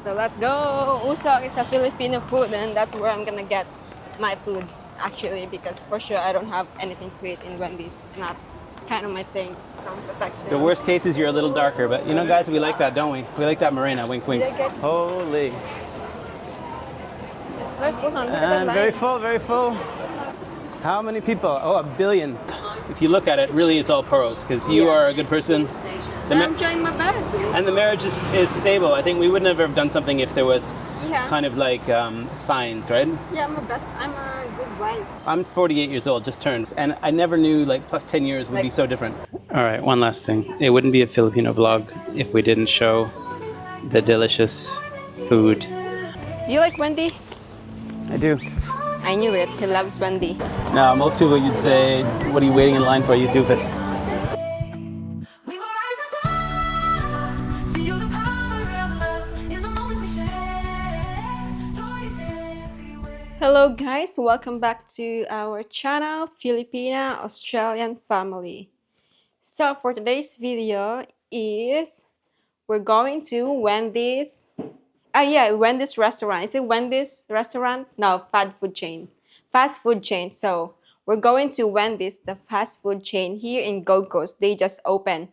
So let's go. Usok is a Filipino food, and that's where I'm gonna get my food actually, because for sure I don't have anything to eat in Wendy's. It's not kind of my thing. Sounds effective. The worst case is you're a little darker, but you know, guys, we like that, don't we? We like that morena. Wink, wink. Holy. It's very full, huh? Look at the And line. very full, very full. How many people? Oh, 1 billion. If you look at it, really, it's all pearls because you are a good person. I'm trying my best. And the marriage is stable. I think we would never have done something if there was kind of like signs, right? Yeah, I'm a good wife. I'm 48 years old, just turned, and I never knew like plus 10 years would be so different. All right, one last thing. It wouldn't be a Filipino vlog if we didn't show the delicious food. You like Wendy? I do. I knew it. He loves Wendy. Now, most people you'd say, what are you waiting in line for, you doofus? Hello guys, welcome back to our channel, Filipina-Australian family. So for today's video is, we're going to Wendy's. Wendy's restaurant. Is it Wendy's restaurant? No, fast food chain. Fast food chain. So we're going to Wendy's, the fast food chain here in Gold Coast. They just opened,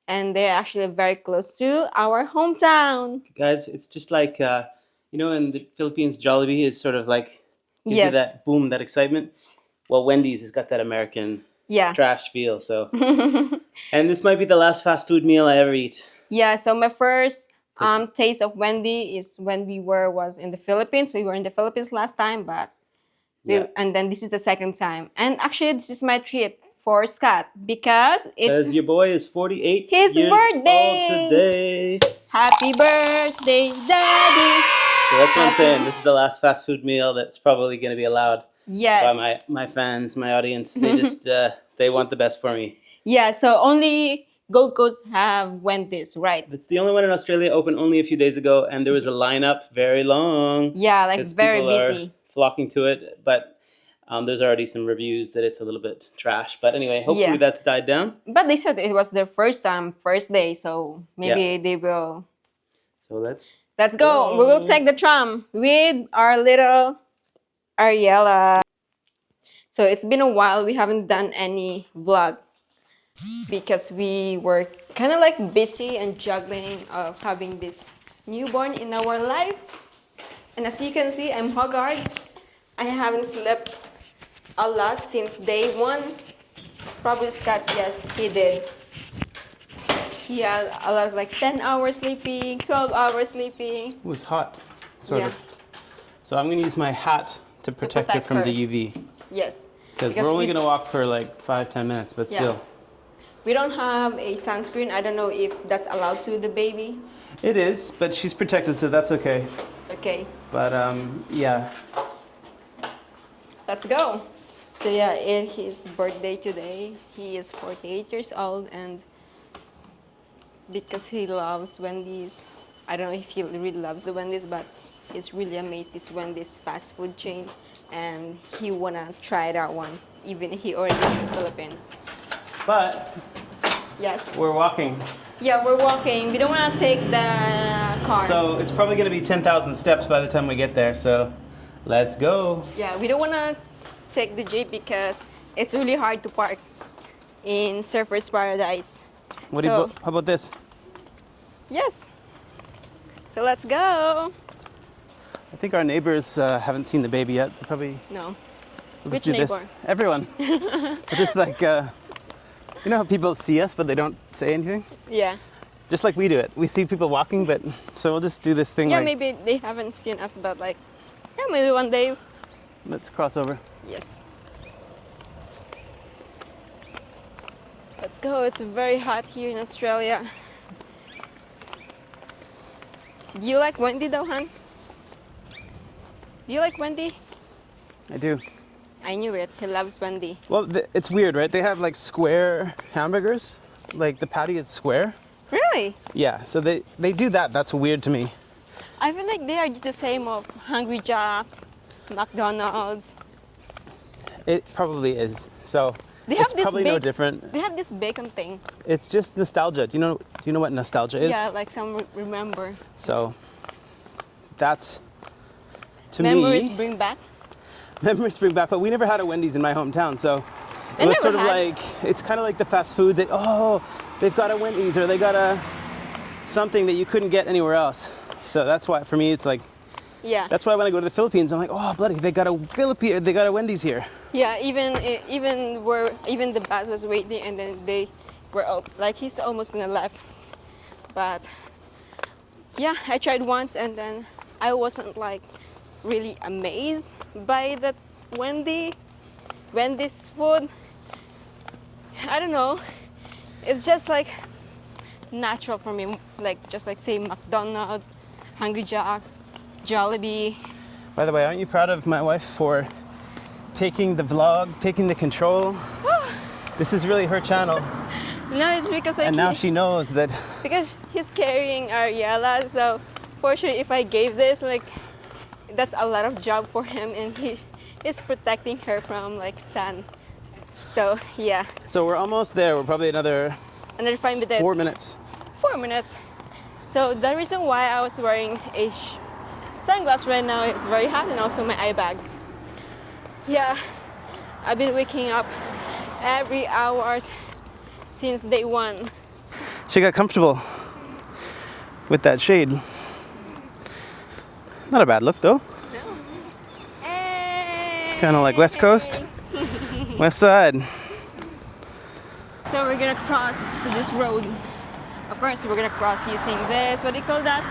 and they're actually very close to our hometown. Guys, it's just like, you know, in the Philippines, Jollibee is sort of like, gives you that boom, that excitement. Well, Wendy's has got that American trash feel. So, and this might be the last fast food meal I ever eat. Yeah. So my first taste of Wendy is when was in the Philippines. We were in the Philippines last time, but and then this is the second time. And actually, this is my treat for Scott because your boy is 48 his years birthday old today. Happy birthday, Daddy! So that's what I'm saying. This is the last fast food meal that's probably going to be allowed by my fans, my audience. They just they want the best for me. Yeah. So only Gold Coast have Wendy's, right? It's the only one in Australia, open only a few days ago, and there was a lineup very long. Yeah, like very busy. Flocking to it, but there's already some reviews that it's a little bit trash. But anyway, hopefully that's died down. But they said it was their first day, so maybe they will. So let's go. We will take the tram with our little Ariella. So it's been a while. We haven't done any vlog because we were kind of like busy and juggling of having this newborn in our life. And as you can see, I'm haggard. I haven't slept a lot since day one. Probably Scott, yes, he did. He had a lot of like 10 hours sleeping, 12 hours sleeping. It was hot, sort of. So I'm going to use my hat to protect her from the UV. Yes. Because we're only going to walk for like 5-10 minutes, but still. We don't have a sunscreen. I don't know if that's allowed to the baby. It is, but she's protected, so that's okay. Okay. But yeah. Let's go. So yeah, it's his birthday today. He is 48 years old, and because he loves Wendy's, I don't know if he really loves the Wendy's, but he's really amazed this Wendy's fast food chain, and he wanna try that one, even he already in the Philippines. But we're walking. Yeah, we're walking. We don't want to take the car. So it's probably going to be 10,000 steps by the time we get there. So let's go. Yeah, we don't want to take the Jeep because it's really hard to park in Surfer's Paradise. How about this? Yes. So let's go. I think our neighbors haven't seen the baby yet. They probably. No. We'll just do this. Everyone. We're just like. You know how people see us, but they don't say anything? Yeah. Just like we do it. We see people walking, but so we'll just do this thing. Yeah, maybe they haven't seen us, but like, maybe one day. Let's cross over. Yes. Let's go. It's very hot here in Australia. Do you like Wendy though, hon? Do you like Wendy? I do. I knew it. He loves Wendy. Well, it's weird, right? They have like square hamburgers. Like the patty is square. Really? Yeah, so they do that. That's weird to me. I feel like they are just the same of Hungry Jack's, McDonald's. It probably is. So it's probably no different. They have this bacon thing. It's just nostalgia. Do you know what nostalgia is? Yeah, like some remember. So that's, to Memories me, bring back. memories bring back. But we never had a Wendy's in my hometown, so it was sort of like, it's kind of like the fast food that, oh, they've got a Wendy's or they got a something that you couldn't get anywhere else. So that's why, for me, it's like, yeah. That's why when I go to the Philippines, I'm like, oh, bloody, they got a Wendy's here. Yeah, even the bus was waiting, and then they were like, he's almost gonna left. But yeah, I tried once, and then I wasn't like really amazed by that Wendy's food. I don't know. It's just like natural for me, like just like say McDonald's, Hungry Jack's, Jollibee. By the way, aren't you proud of my wife for taking the vlog, taking the control? This is really her channel. No, it's because like, and now she knows that. Because he's carrying Ariella, so for sure if I gave this, like, that's a lot of job for him, and he's protecting her from like sun. So yeah. So we're almost there. We're probably another 5 minutes. 4 minutes. 4 minutes. So the reason why I was wearing a sunglasses right now is very hot, and also my eye bags. Yeah, I've been waking up every hour since day one. She got comfortable with that shade. Not a bad look though. No. Hey. Kind of like West Coast, West Side. So we're gonna cross to this road. Of course, we're gonna cross using this, what do you call that?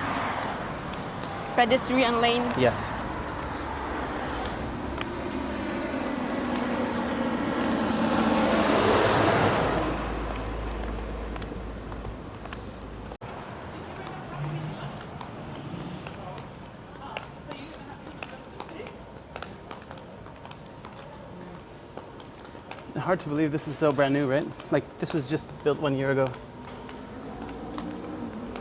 Pedestrian lane. Yes. Hard to believe this is so brand new, right? Like this was just built 1 year ago.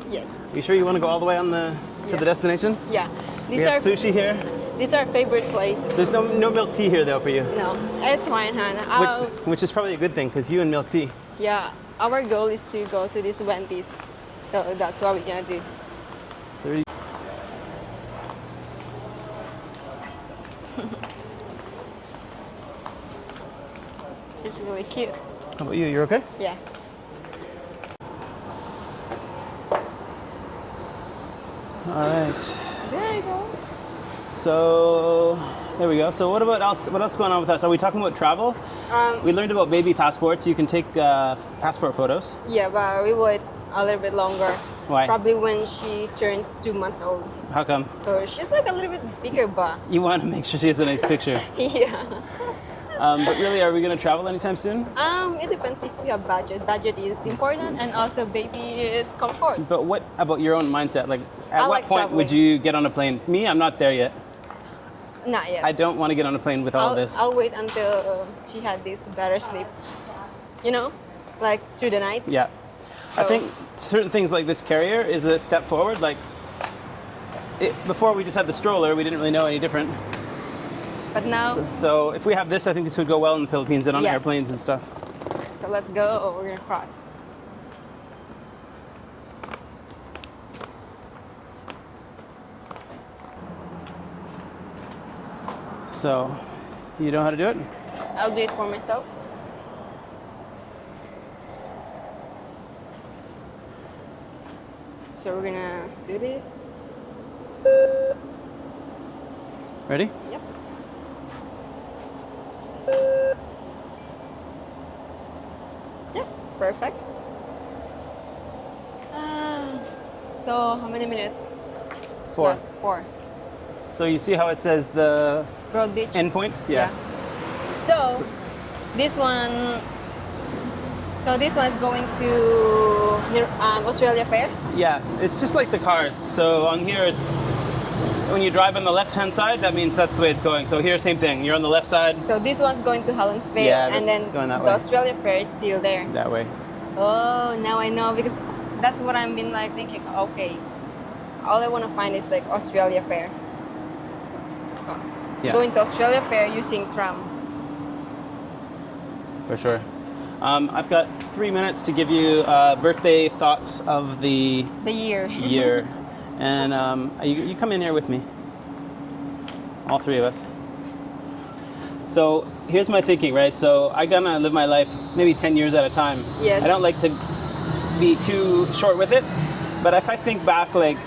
Yes. You sure you want to go all the way on to the destination? Yeah. We have sushi here. This is our favorite place. There's no milk tea here though for you. No, it's fine, Hannah. Which is probably a good thing because you and milk tea. Yeah, our goal is to go to this Wendy's, so that's what we're gonna do. It's really cute. How about you? You're okay? Yeah. All right. There you go. So there we go. So what else is going on with us? Are we talking about travel? We learned about baby passports. You can take passport photos. Yeah, but we wait a little bit longer. Why? Probably when she turns 2 months old. How come? So she's like a little bit bigger, but You want to make sure she has a nice picture. yeah. But really, are we going to travel anytime soon? It depends if we have budget. Budget is important, and also baby is comfort. But what about your own mindset? Like, at I what like point traveling. would you get on a plane? Me, I'm not there yet. Not yet. I don't want to get on a plane with all this. I'll wait until she had this better sleep. You know, like through the night. Yeah. I So- think certain things like this carrier is a step forward. Like, before we just had the stroller, we didn't really know any different. But now, So if we have this, I think this would go well in the Philippines and on Yes. airplanes and stuff. so let's go. Or we're gonna cross. So, you know how to do it? I'll do it for myself. So we're gonna do this. Ready? Yep. Yep. Perfect. So how many minutes? 4. 4. So you see how it says the Broad Beach. endpoint? Yeah. So this one. So this one is going to Australia Fair. Yeah, it's just like the cars. So on here, it's when you drive on the left-hand side, that means that's the way it's going. So here, same thing. You're on the left side. So this one's going to Helens Fair, Yeah, this and then is going that the way. Australia Fair is still there. That way. Oh, now I know, because that's what I've been like thinking. Okay, all I want to find is like Australia Fair. Yeah, Going to Australia Fair using tram. for sure. I've got 3 minutes to give you birthday thoughts of the The year. year. And you come in here with me, all three of us. So here's my thinking, right? So I gotta live my life maybe 10 years at a time. Yes. I don't like to be too short with it, but if I think back, like,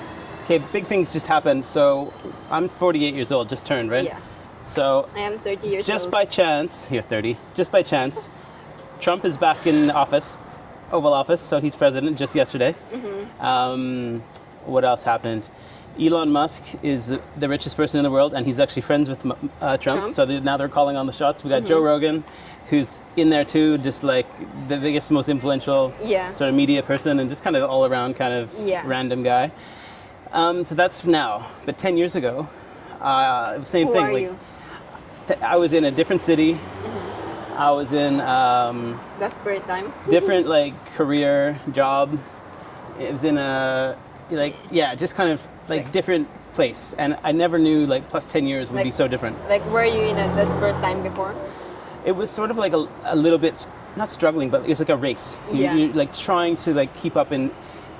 okay, big things just happened. So I'm 48 years old, just turned, right? Yeah. So I am 30 years old. Just by chance, you're 30. Just by chance, Trump is back in office, Oval Office. So he's president just yesterday. Mm-hmm. What else happened? Elon Musk is the richest person in the world, and he's actually friends with Trump. So now they're calling on the shots. We got Joe Rogan, who's in there too, just like the biggest, most influential sort of media person, and just kind of all around kind of random guy. So that's now. But 10 years ago, same thing. Who are you? I was in a different city. I was in desperate time. different like career job. It was in a just kind of like different place, and I never knew like plus 10 years would be so different. Like, were you in a desperate time before? It was sort of like a little bit, not struggling, but it was like a race. You're like trying to like keep up and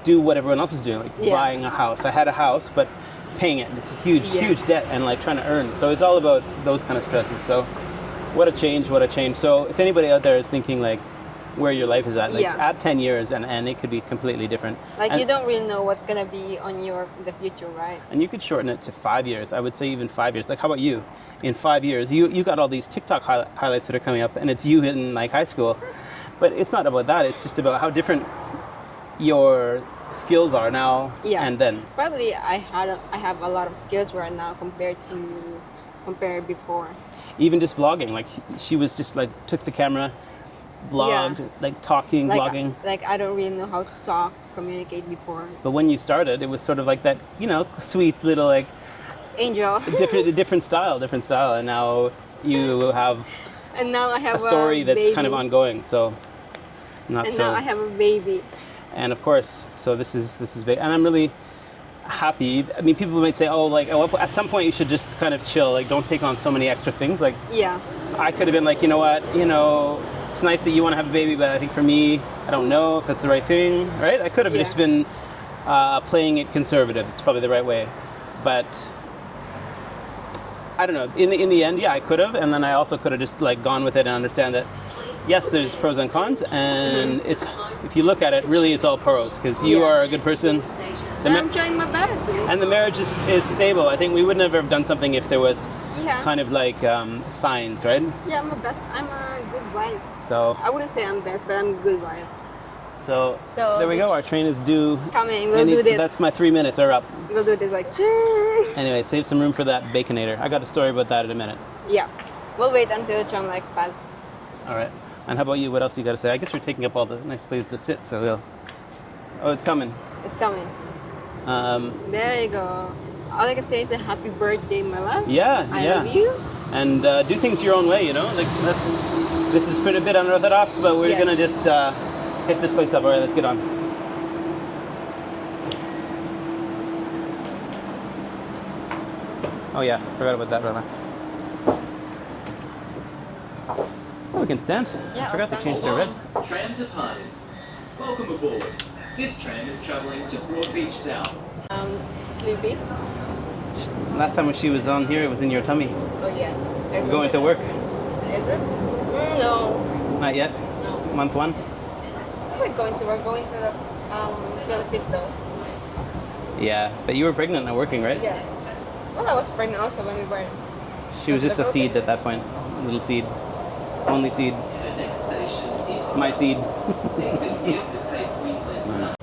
do what everyone else is doing, like buying a house. I had a house, but paying it. It's a huge debt, and like trying to earn. So it's all about those kind of stresses. So what a change. So if anybody out there is thinking like where your life is at, like add 10 years and it could be completely different. Like, and you don't really know what's going to be on the future, right? And you could shorten it to 5 years. I would say even 5 years. Like, how about you? In 5 years, you got all these TikTok highlights that are coming up, and it's you in like high school. But it's not about that. It's just about how different your skills are now and then. Probably I have a lot of skills right now compared before. Even just vlogging, like she was just like took the camera, vlogged, like talking, vlogging. Like, I don't really know how to talk, to communicate before. But when you started, it was sort of like that, sweet little like angel. different style, and now you have. And now I have a story that's baby. Kind of ongoing. So not and so. And now I have a baby. And of course, so this is big, and I'm really happy. I mean, people might say, "Oh, like at some point you should just kind of chill, like don't take on so many extra things." Like, I could have been like, you know what, it's nice that you want to have a baby, but I think for me, I don't know if that's the right thing, right? I could have just been playing it conservative. It's probably the right way, but I don't know. In the end, I could have, and then I also could have just like gone with it and understand that. Yes, there's pros and cons, and it's if you look at it, really it's all pros because you are a good person. I'm trying my best. And the marriage is stable. I think we would never have done something if there was kind of like signs, right? Yeah, I'm a good wife. So I wouldn't say I'm best, but I'm a good wife. So there we go. Our train is due. Coming. We'll do this. That's my 3 minutes are up. We'll do this like. Anyway, save some room for that baconator. I got a story about that in a minute. Yeah, we'll wait until Trump like pass. All right. And how about you? What else you got to say? I guess we're taking up all the nice places to sit, so we'll. Oh, it's coming. It's coming. There you go. All I can say is a happy birthday, my love. Yeah, I love you. And do things your own way, Like this is pretty a bit unorthodox, but we're gonna just hit this place up. All right, let's get on. Oh yeah, forgot about that, Rana. Oh, we can stand. Yeah, I forgot to change to red. Tram departed. Welcome aboard. This tram is travelling to Broadbeach South. Sleepy. Last time when she was on here, it was in your tummy. Oh yeah. We're going to work. Is it? No. Not yet. No. Month 1. We're going to the Philippines though. Yeah, but you were pregnant and working, right? Yeah. Well, I was pregnant also when we were. She was just a seed at that point. A little seed. Only seed. The next station is My seed. exit here to take Queensland.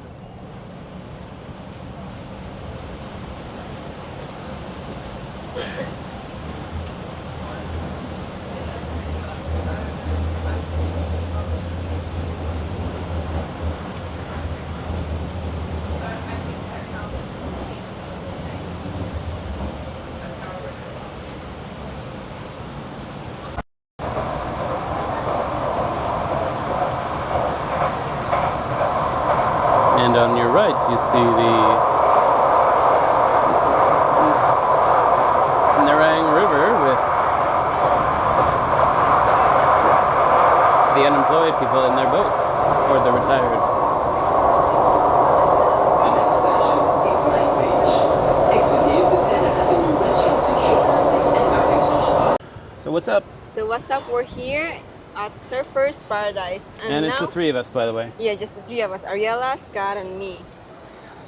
And on your right, you see the Nerang River with the unemployed people in their boats, or the retired. The next station is Main Beach. what's up? So what's up? We're here at Surfer's Paradise. And it's now, the three of us, by the way. Yeah, just the three of us. Ariella, Scott, and me.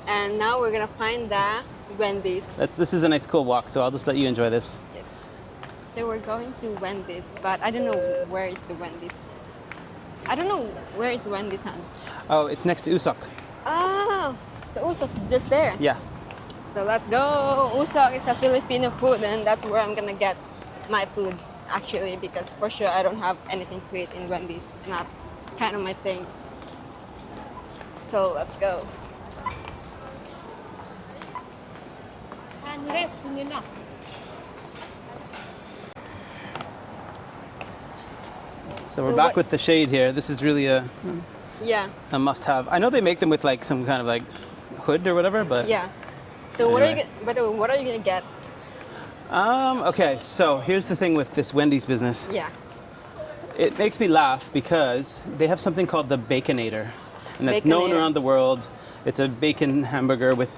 And now we're gonna find the Wendy's. This is a nice cool walk, so I'll just let you enjoy this. Yes. So we're going to Wendy's, but I don't know where is the Wendy's. I don't know where is Wendy's, Han. Oh, it's next to Usok. Oh, so Usok's just there. Yeah. So let's go. Usok is a Filipino food, and that's where I'm gonna get my food, actually, because for sure I don't have anything to eat in Wendy's. It's not kind of my thing. So let's go. So we're back with the shade here. This is really a must-have. I know they make them with like some kind of like hood or whatever, but yeah. So anyway. what are you gonna get? Okay, so here's the thing with this Wendy's business. Yeah. It makes me laugh because they have something called the Baconator, and that's known Baconator. around the world. It's a bacon hamburger with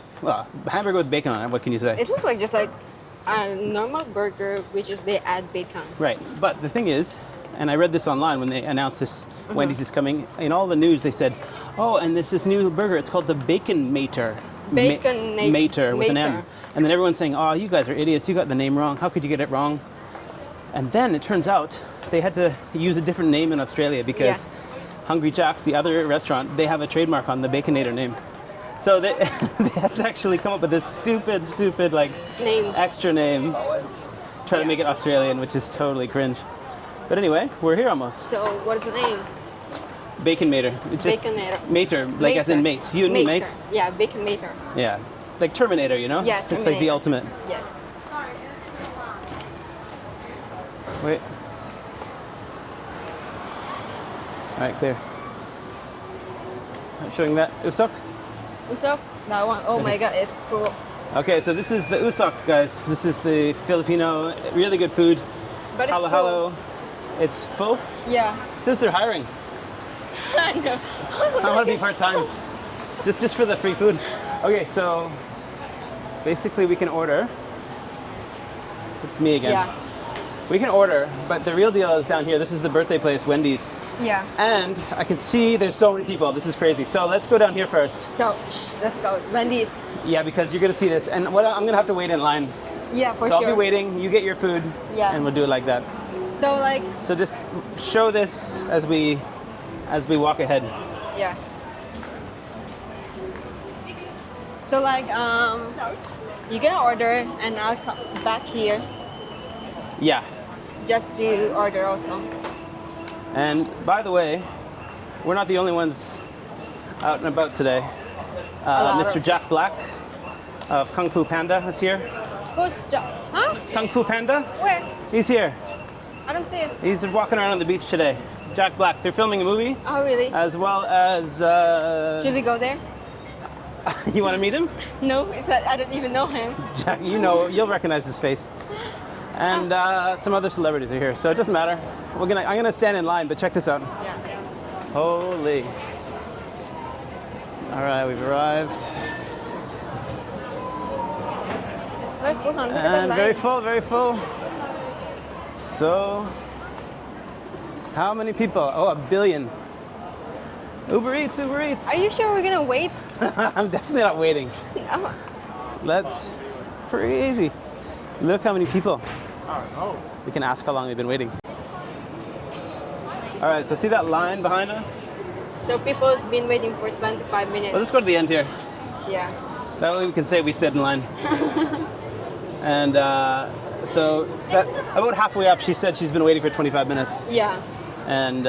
hamburger with bacon on it. What can you say? It looks like just like a normal burger, which is they add bacon. Right, but the thing is, and I read this online when they announced this Wendy's is coming. In all the news, they said, "Oh, and this new burger. It's called the Baconator." Mater with an M. And then everyone's saying, "Oh, you guys are idiots. You got the name wrong. How could you get it wrong?" And then it turns out they had to use a different name in Australia because Hungry Jack's, the other restaurant, they have a trademark on the Baconator name. So they, they have to actually come up with this stupid like extra name, try to make it Australian, which is totally cringe. But anyway, we're here almost. So what is the name? Bacon Mater. It's just Baconator. Mater, like as in mates. You and me, mate. Yeah, Bacon Mater. Yeah, like Terminator, you know? Yeah, It's like the Terminator. ultimate. Yes. Wait. All right, clear. I'm showing that Usok. Usok, that one. Oh my God, it's full. Okay, so this is the Usok, guys. This is the Filipino, really good food. But it's Halo full. halo. It's full? Yeah. It says they're hiring. I know. I want to be part-time. Just for the free food. Okay, so basically we can order. It's me again. Yeah. We can order, but the real deal is down here. This is the birthday place, Wendy's. Yeah. And I can see there's so many people. This is crazy. So let's go down here first. So let's go. Wendy's. Yeah, because you're gonna see this. And what I'm gonna have to wait in line. Yeah, for So sure. I'll be waiting, you get your food, Yeah. and we'll do it like that. So like. So just show this as we walk ahead. Yeah. So like you're gonna order and I'll come back here Yeah. just to order also. And by the way, we're not the only ones out and about today. Mr. Jack Black of Kung Fu Panda is here. Who's Huh? Kung Fu Panda? Where? He's here. I don't see it. He's walking around on the beach today. Jack Black. They're filming a movie. Oh really? As well as. Should we go there? You want to meet him? No, I don't even know him. Jack, you'll recognize his face. And some other celebrities are here, so it doesn't matter. I'm gonna stand in line, but check this out. Yeah. Holy. All right, we've arrived. It's very full, huh? Look at the And line. very full. So, how many people? Oh, 1 billion. Uber Eats. Are you sure we're gonna wait? I'm definitely not waiting. No. That's crazy. Look how many people. We can ask how long they've been waiting. All right, so see that line behind us? So people's been waiting for 25 minutes. Well, let's go to the end here. Yeah. That way we can say we stood in line. And so that about halfway up, she said she's been waiting for 25 minutes. Yeah. And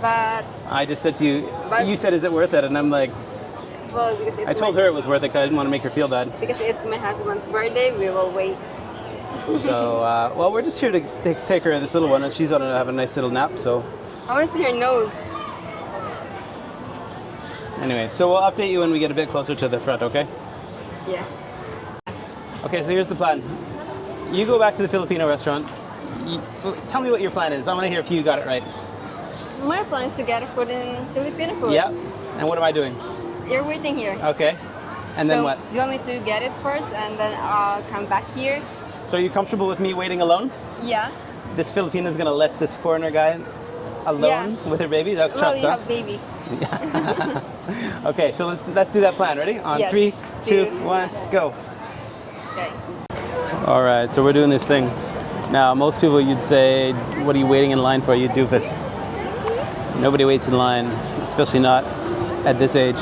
But I just said to you, But- you said, is it worth it? And I'm like, well, because it's I told her it was worth it because I didn't want to make her feel bad. because it's my husband's birthday, we will wait. So, well, we're just here to take her, this little one, and she's going to have a nice little nap. So, I want to see her nose. anyway, so we'll update you when we get a bit closer to the front, okay? Yeah. Okay, so here's the plan. You go back to the Filipino restaurant. Tell me what your plan is. I want to hear if you got it right. My plan is to get food in Filipino food. Yeah. And what am I doing? You're waiting here. Okay. And then So, what? Do you want me to get it first and then I'll come back here? So are you comfortable with me waiting alone? Yeah. this Filipina is gonna let this foreigner guy alone with her baby? That's trust, you huh? have baby. Okay, so let's do that plan. Ready? On Yes. 3, 2, 1, go. Okay. All right, so we're doing this thing. Now, most people you'd say, what are you waiting in line for, you doofus? Nobody waits in line, especially not at this age.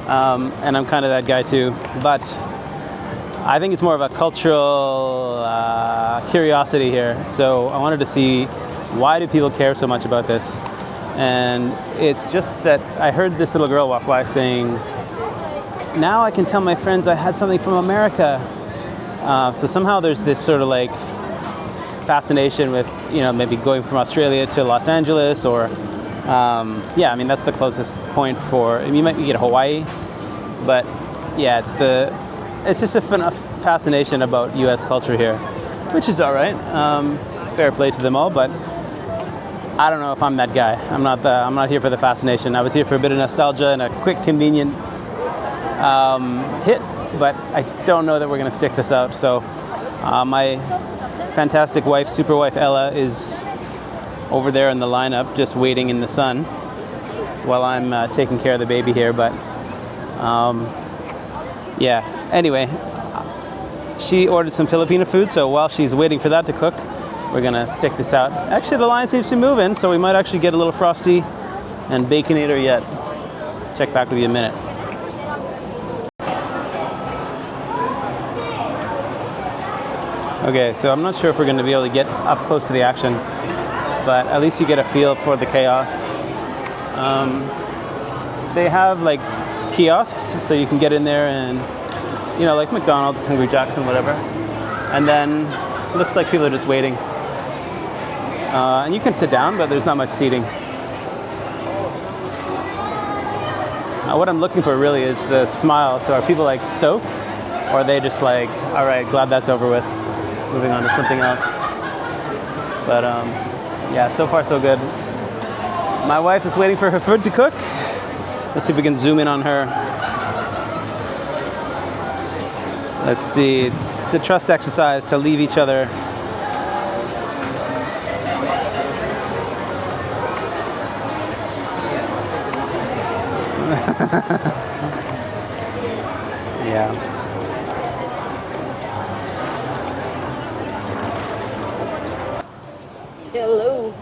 And I'm kind of that guy too. But I think it's more of a cultural curiosity here. So I wanted to see, why do people care so much about this? And it's just that I heard this little girl walk by saying, now I can tell my friends I had something from America. So somehow there's this sort of like fascination with, you know, maybe going from Australia to Los Angeles, or yeah, I mean that's the closest point for. I mean, you might get Hawaii, but yeah, it's just a fascination about U.S. culture here, which is all right. Fair play to them all, but I don't know if I'm that guy. I'm not here for the fascination. I was here for a bit of nostalgia and a quick, convenient hit, but I don't know that we're going to stick this out. So my fantastic wife, super wife Ella, is over there in the lineup, just waiting in the sun while I'm taking care of the baby here. But yeah, anyway, she ordered some Filipino food, so while she's waiting for that to cook, we're gonna stick this out. Actually, the line seems to be moving, so we might actually get a little frosty and baconator yet. Check back with you in a minute. Okay, so I'm not sure if we're gonna be able to get up close to the action, but at least you get a feel for the chaos. They have like kiosks, so you can get in there and, you know, like McDonald's, Hungry Jack's and whatever. And then looks like people are just waiting. And you can sit down, but there's not much seating. What I'm looking for really is the smile. So are people like stoked, or are they just like, all right, glad that's over with, moving on to something else? But yeah, so far so good. My wife is waiting for her food to cook. Let's see if we can zoom in on her. Let's see. It's a trust exercise to leave each other. Yeah. Hello.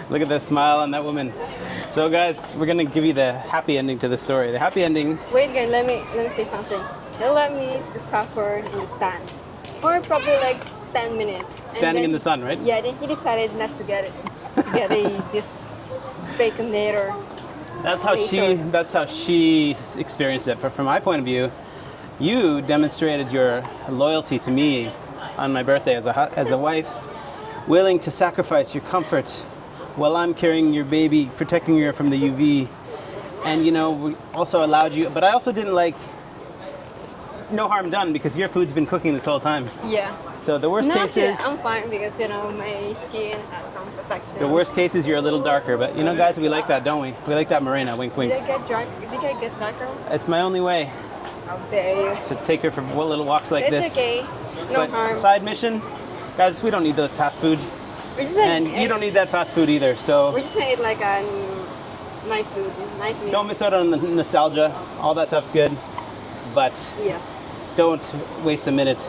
Look at the smile on that woman. So guys, we're gonna give you the happy ending to the story. The happy ending. Wait, guys, let me say something. He let me to suffer in the sun for probably like 10 minutes. Standing in the sun, right? Yeah, then he decided not to get it. To get this baconator. That's how she experienced it. But from my point of view, you demonstrated your loyalty to me on my birthday as a wife, willing to sacrifice your comfort while I'm carrying your baby, protecting her from the UV. And you know, we also allowed you, but I also didn't like, no harm done, because your food's been cooking this whole time. Yeah. So the worst case is, I'm fine because, you know, my skin sounds affected. the worst case is you're a little darker, but you know guys, we like that, don't we? We like that morena, wink wink. Did I get drunk? Did I get darker? It's my only way. How dare you? So take her for little walks like It's this. okay. No But harm. side mission, guys, we don't need the fast food. We're just And you don't need that fast food either, so We're just gonna eat like a nice food, nice meal. don't miss out on the nostalgia. All that stuff's good, but Yeah. don't waste a minute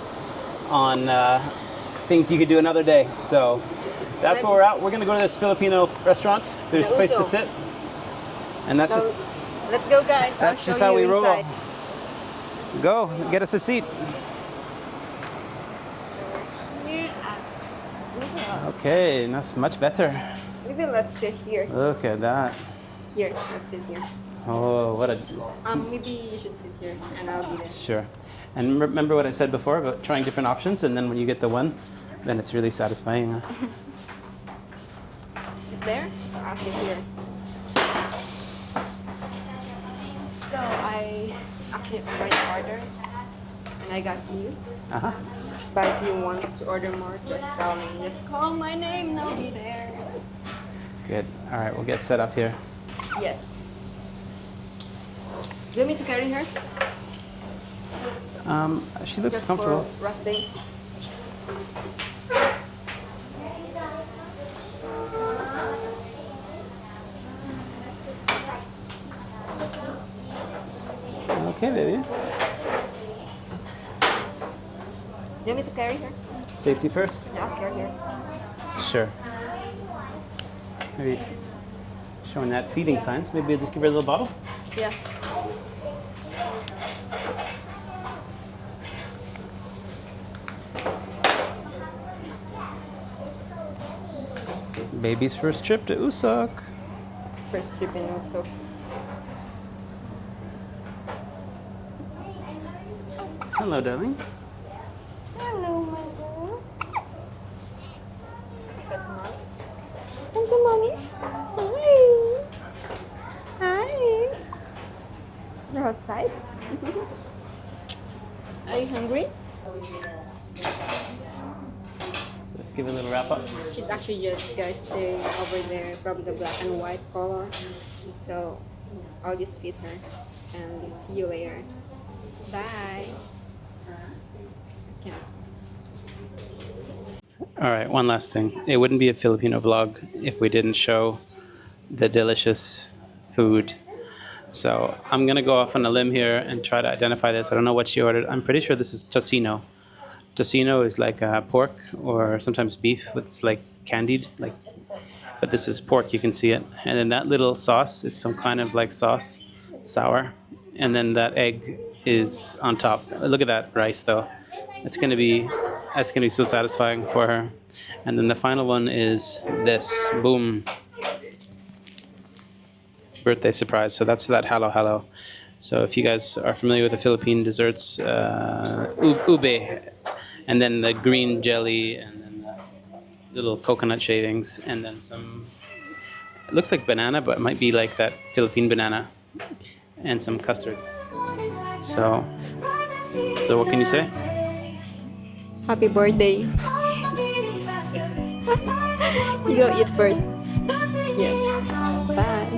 on things you could do another day. So that's where we're at. We're gonna go to this Filipino restaurant. There's a place to sit, and that's So, just let's go, guys. that's I'll just show how we you roll. inside. Go get us a seat. Okay, that's much better. Maybe let's sit here. Look at that. Here, let's sit here. Oh, what a Maybe you should sit here, and I'll be there. sure. And remember what I said before about trying different options, and then when you get the one, then it's really satisfying. Huh? Sit there. I'll sit here. So I actually already ordered, and I got you. Uh-huh. But if you want to order more, just tell me. Just call my name, and I'll be there. Good. All right, we'll get set up here. Yes. Do you want me to carry her? She looks Just comfortable. for resting. Okay, baby. Do you want me to carry her? Safety first? Yeah, I'll carry her. Sure. Maybe showing that feeding signs. Maybe I'll just give her a little bottle. Yeah. Baby's first trip to Usak. First trip in also. Hello, darling. Hello, my girl. Come to mommy. Come to mommy. Hi. Hi. You're outside? Are you hungry? So let's give her a little wrap up. She's actually just guys staying over there from the black and white color. So I'll just feed her and see you later. Bye. Okay. All right, one last thing. It wouldn't be a Filipino vlog if we didn't show the delicious food. So I'm gonna go off on a limb here and try to identify this. I don't know what she ordered. I'm pretty sure this is tocino. Tocino is like pork or sometimes beef. It's like candied, but this is pork. You can see it. And then that little sauce is some kind of like sauce, sour. And then that egg is on top. Look at that rice though. That's gonna be so satisfying for her. And then the final one is this. Boom. Birthday surprise. So that's that halo halo. So if you guys are familiar with the Philippine desserts, ube, and then the green jelly, and then the little coconut shavings, and then some, it looks like banana, but it might be like that Philippine banana, and some custard. So what can you say? Happy birthday. You go eat first. Yes. Bye.